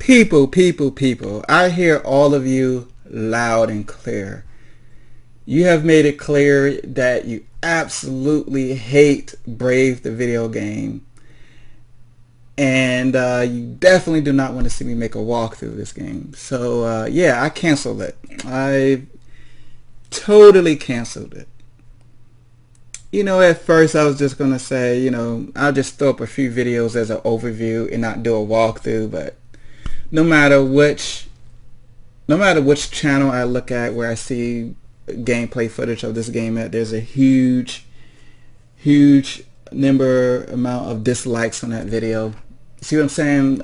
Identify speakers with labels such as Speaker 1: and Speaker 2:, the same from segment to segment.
Speaker 1: People, I hear all of you loud and clear. You have made it clear that you absolutely hate Brave the video game, and you definitely do not want to see me make a walkthrough of this game. So yeah, I canceled it. I totally canceled it. At first I was just gonna say, I'll just throw up a few videos as an overview and not do a walkthrough, but no matter which channel I look at where I see gameplay footage of this game at, there's a huge amount of dislikes on that video. See what I'm saying?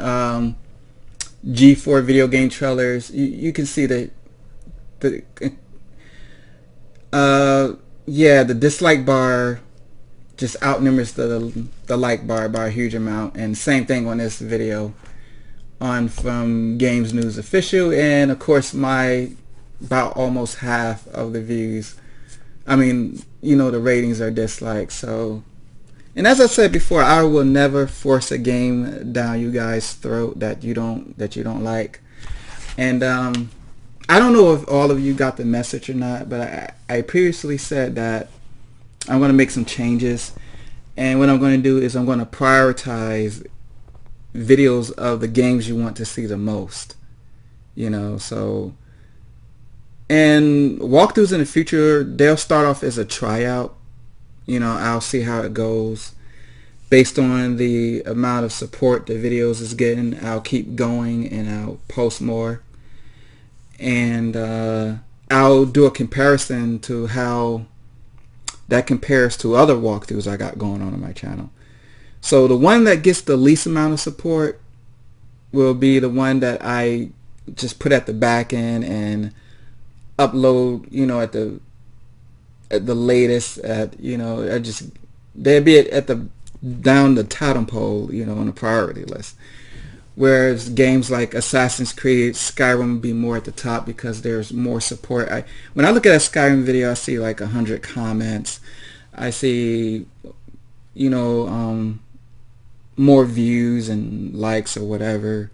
Speaker 1: G4 video game trailers, you can see the yeah, the dislike bar just outnumbers the like bar by a huge amount. And same thing on this video on from Games News Official, and of course my about almost half of the views, the ratings are dislikes. So, and as I said before, I will never force a game down you guys' throat that you don't like. And I don't know if all of you got the message or not, but I previously said that I'm going to make some changes, and what I'm going to do is I'm going to prioritize videos of the games you want to see the most. So, and walkthroughs in the future, they'll start off as a tryout. I'll see how it goes. Based on the amount of support the videos is getting, I'll keep going and I'll post more. And I'll do a comparison to how that compares to other walkthroughs I got going on my channel. So the one that gets the least amount of support will be the one that I just put at the back end and upload, at the latest, they'd be at the down the totem pole, on the priority list. Whereas games like Assassin's Creed, Skyrim would be more at the top because there's more support. When I look at a Skyrim video, I see like 100 comments. I see, more views and likes or whatever.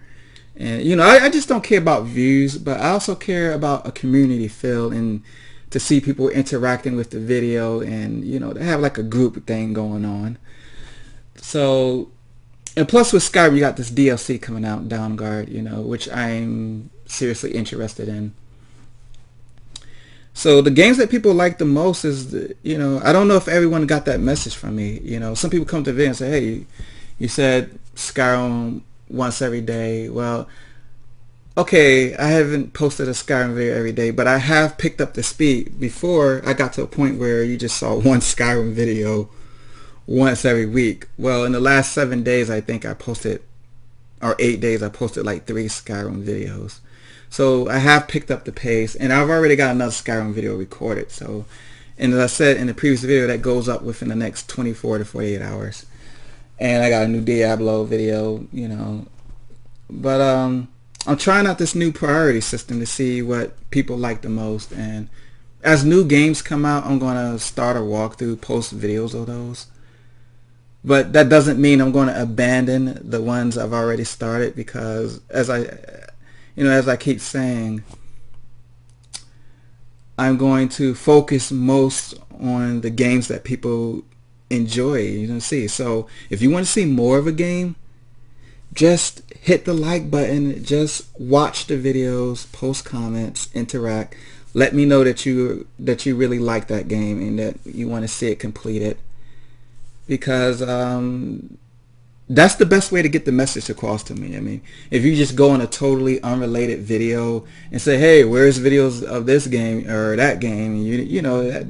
Speaker 1: And I just don't care about views, but I also care about a community feel and to see people interacting with the video, and to have like a group thing going on. So, and plus with Skyrim you got this DLC coming out, Downguard, which I'm seriously interested in. So the games that people like the most is I don't know if everyone got that message from me. Some people come to the video and say, hey, you said Skyrim once every day. Well, okay, I haven't posted a Skyrim video every day, but I have picked up the speed. Before, I got to a point where you just saw one Skyrim video once every week. Well, in the last 7 days, I think I posted, or 8 days, I posted like 3 Skyrim videos. So I have picked up the pace, and I've already got another Skyrim video recorded. So, and as I said in the previous video, that goes up within the next 24 to 48 hours. And I got a new Diablo video, But I'm trying out this new priority system to see what people like the most. And as new games come out, I'm going to start a walkthrough, post videos of those. But that doesn't mean I'm going to abandon the ones I've already started, because as I keep saying, I'm going to focus most on the games that people enjoy, see. So if you want to see more of a game, just hit the like button, just watch the videos, post comments, interact. Let me know that you really like that game and that you want to see it completed, because that's the best way to get the message across to me. If you just go on a totally unrelated video and say, hey, where's videos of this game or that game,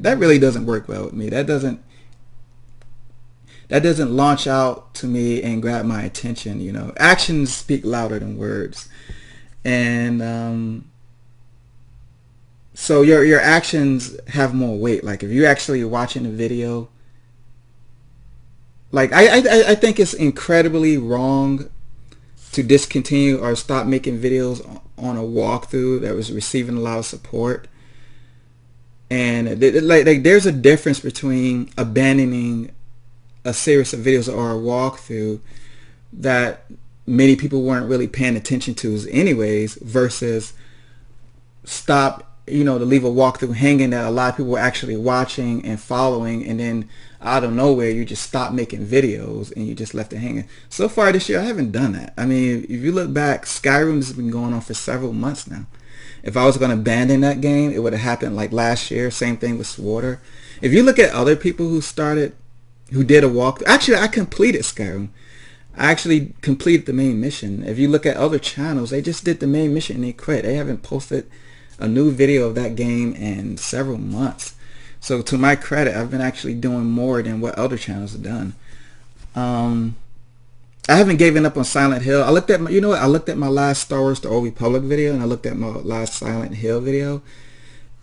Speaker 1: that really doesn't work well with me. That doesn't launch out to me and grab my attention. Actions speak louder than words. And so your actions have more weight. Like if you're actually watching a video, like I think it's incredibly wrong to discontinue or stop making videos on a walkthrough that was receiving a lot of support. And like there's a difference between abandoning a series of videos or a walkthrough that many people weren't really paying attention to anyways, versus stop, to leave a walkthrough hanging that a lot of people were actually watching and following, and then out of nowhere you just stopped making videos and you just left it hanging. So far this year I haven't done that. I mean, if you look back, Skyrim has been going on for several months now. If I was going to abandon that game, it would have happened like last year. Same thing with Swatter. If you look at other people who did a walkthrough, actually I completed Skyrim. I actually completed the main mission. If you look at other channels, they just did the main mission and they quit. They haven't posted a new video of that game in several months. So to my credit, I've been actually doing more than what other channels have done. I haven't given up on Silent Hill. I looked at I looked at my last Star Wars: The Old Republic video, and I looked at my last Silent Hill video,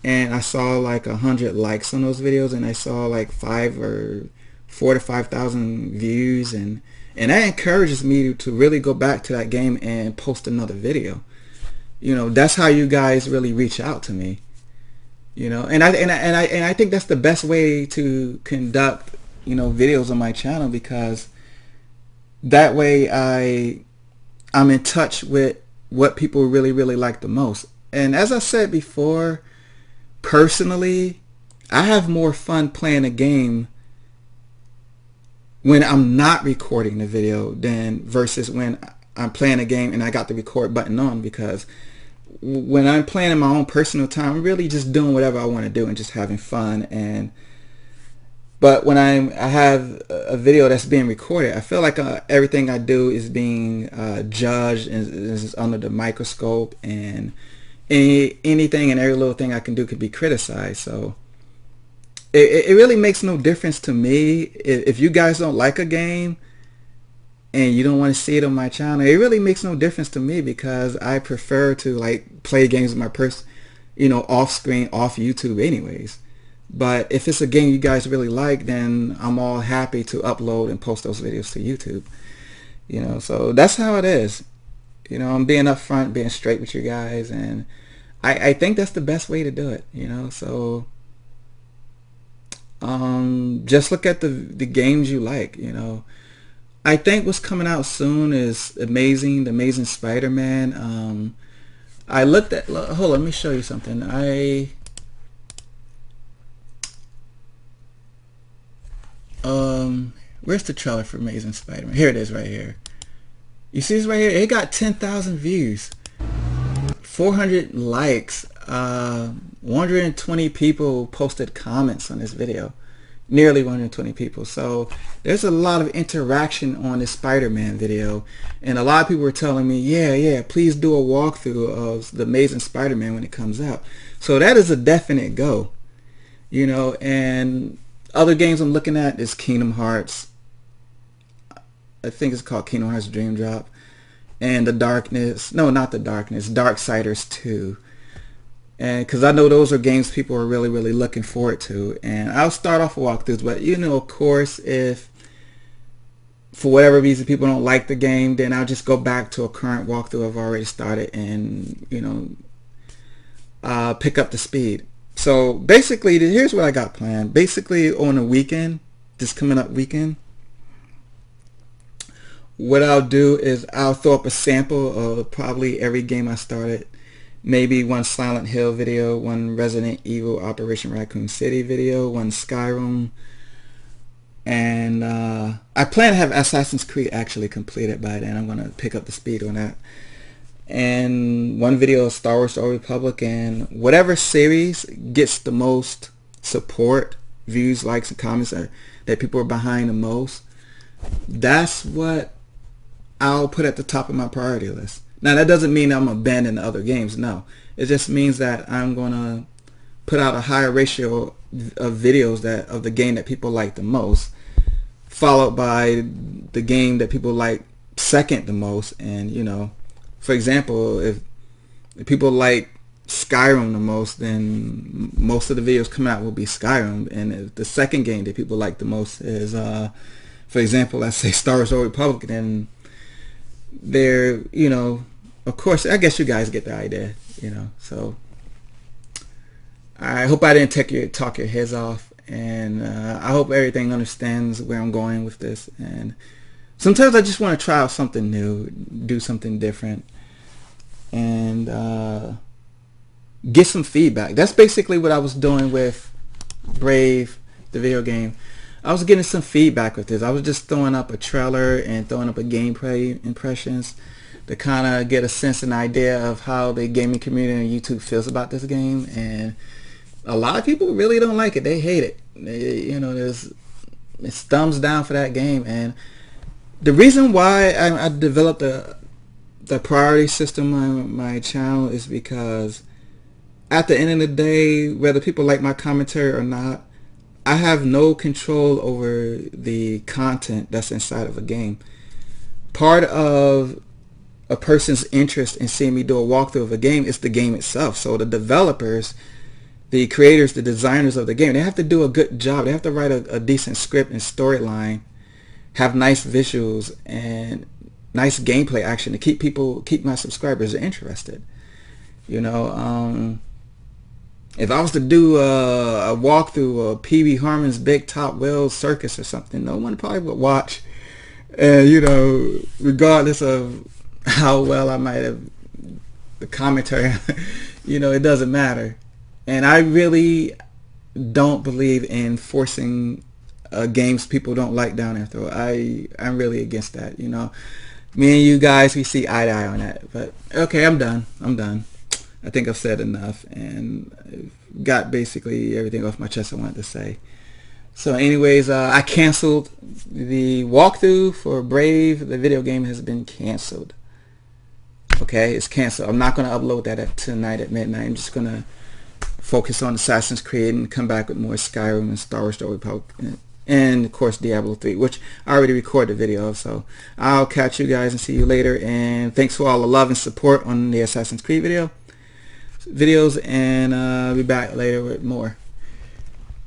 Speaker 1: and I saw like 100 likes on those videos, and I saw like 4 to 5,000 views, and that encourages me to really go back to that game and post another video. That's how you guys really reach out to me. And I think that's the best way to conduct videos on my channel, because that way I'm in touch with what people really like the most. And as I said before, personally, I have more fun playing a game when I'm not recording the video than versus when I'm playing a game and I got the record button on, because when I'm playing in my own personal time, I'm really just doing whatever I want to do and just having fun. But when I have a video that's being recorded, I feel like everything I do is being judged and is under the microscope, and anything and every little thing I can do could be criticized. So it really makes no difference to me if you guys don't like a game and you don't want to see it on my channel. It really makes no difference to me, because I prefer to like play games with my off screen, off YouTube anyways. But if it's a game you guys really like, then I'm all happy to upload and post those videos to YouTube. So that's how it is. I'm being upfront, being straight with you guys, and I think that's the best way to do it. So just look at the games you like. I think what's coming out soon is The Amazing Spider-Man. I looked at, hold on, let me show you something. Where's the trailer for Amazing Spider-Man? Here it is right here. You see this right here? It got 10,000 views, 400 likes, 120 people posted comments on this video. Nearly 120 people. So there's a lot of interaction on this Spider-Man video, and a lot of people were telling me, yeah, please do a walkthrough of The Amazing Spider-Man when it comes out. So that is a definite go. And other games I'm looking at is Kingdom Hearts. I think it's called Kingdom Hearts Dream Drop, and Darksiders 2. And because I know those are games people are really looking forward to, and I'll start off with walkthroughs. But of course, if for whatever reason people don't like the game, then I'll just go back to a current walkthrough I've already started and pick up the speed. So basically, here's what I got planned. Basically, on a weekend, this coming up weekend, what I'll do is I'll throw up a sample of probably every game I started. Maybe one Silent Hill video, one Resident Evil Operation Raccoon City video, one Skyrim, and I plan to have Assassin's Creed actually completed by then. I'm going to pick up the speed on that. And one video of Star Wars: The Old Republic, and whatever series gets the most support, views, likes, and comments that people are behind the most, that's what I'll put at the top of my priority list. Now that doesn't mean I'm abandoning other games, no. It just means that I'm going to put out a higher ratio of videos of the game that people like the most, followed by the game that people like second the most. And for example, if people like Skyrim the most, then most of the videos coming out will be Skyrim. And if the second game that people like the most is, for example, let's say Star Wars: The Old Republic, then they're, of course, I guess you guys get the idea, So I hope I didn't talk your heads off, and I hope everything understands where I'm going with this. And sometimes I just want to try out something new, do something different, and get some feedback. That's basically what I was doing with Brave, the video game. I was getting some feedback with this. I was just throwing up a trailer and throwing up a gameplay impressions to kind of get a sense and idea of how the gaming community on YouTube feels about this game. And a lot of people really don't like it. They hate it. It's thumbs down for that game. And the reason why I developed the priority system on my channel is because at the end of the day, whether people like my commentary or not, I have no control over the content that's inside of a game. Part of a person's interest in seeing me do a walkthrough of a game is the game itself. So the developers, the creators, the designers of the game, they have to do a good job. They have to write a decent script and storyline, have nice visuals and nice gameplay action to keep my subscribers interested. If I was to do a walkthrough of Pee Wee Herman's Big Top Wheels Circus or something, no one probably would watch. And regardless of how well I might have the commentary, it doesn't matter. And I really don't believe in forcing games people don't like down their throat. I'm really against that. Me and you guys, we see eye to eye on that. But okay, I'm done. I think I've said enough and I've got basically everything off my chest I wanted to say. So anyways, I canceled the walkthrough for Brave. The video game has been canceled. Okay, it's canceled. I'm not going to upload that tonight at midnight. I'm just going to focus on Assassin's Creed and come back with more Skyrim and Star Wars: The Old Republic and of course Diablo 3, which I already recorded a video of. So I'll catch you guys and see you later, and thanks for all the love and support on the Assassin's Creed videos, and I'll be back later with more.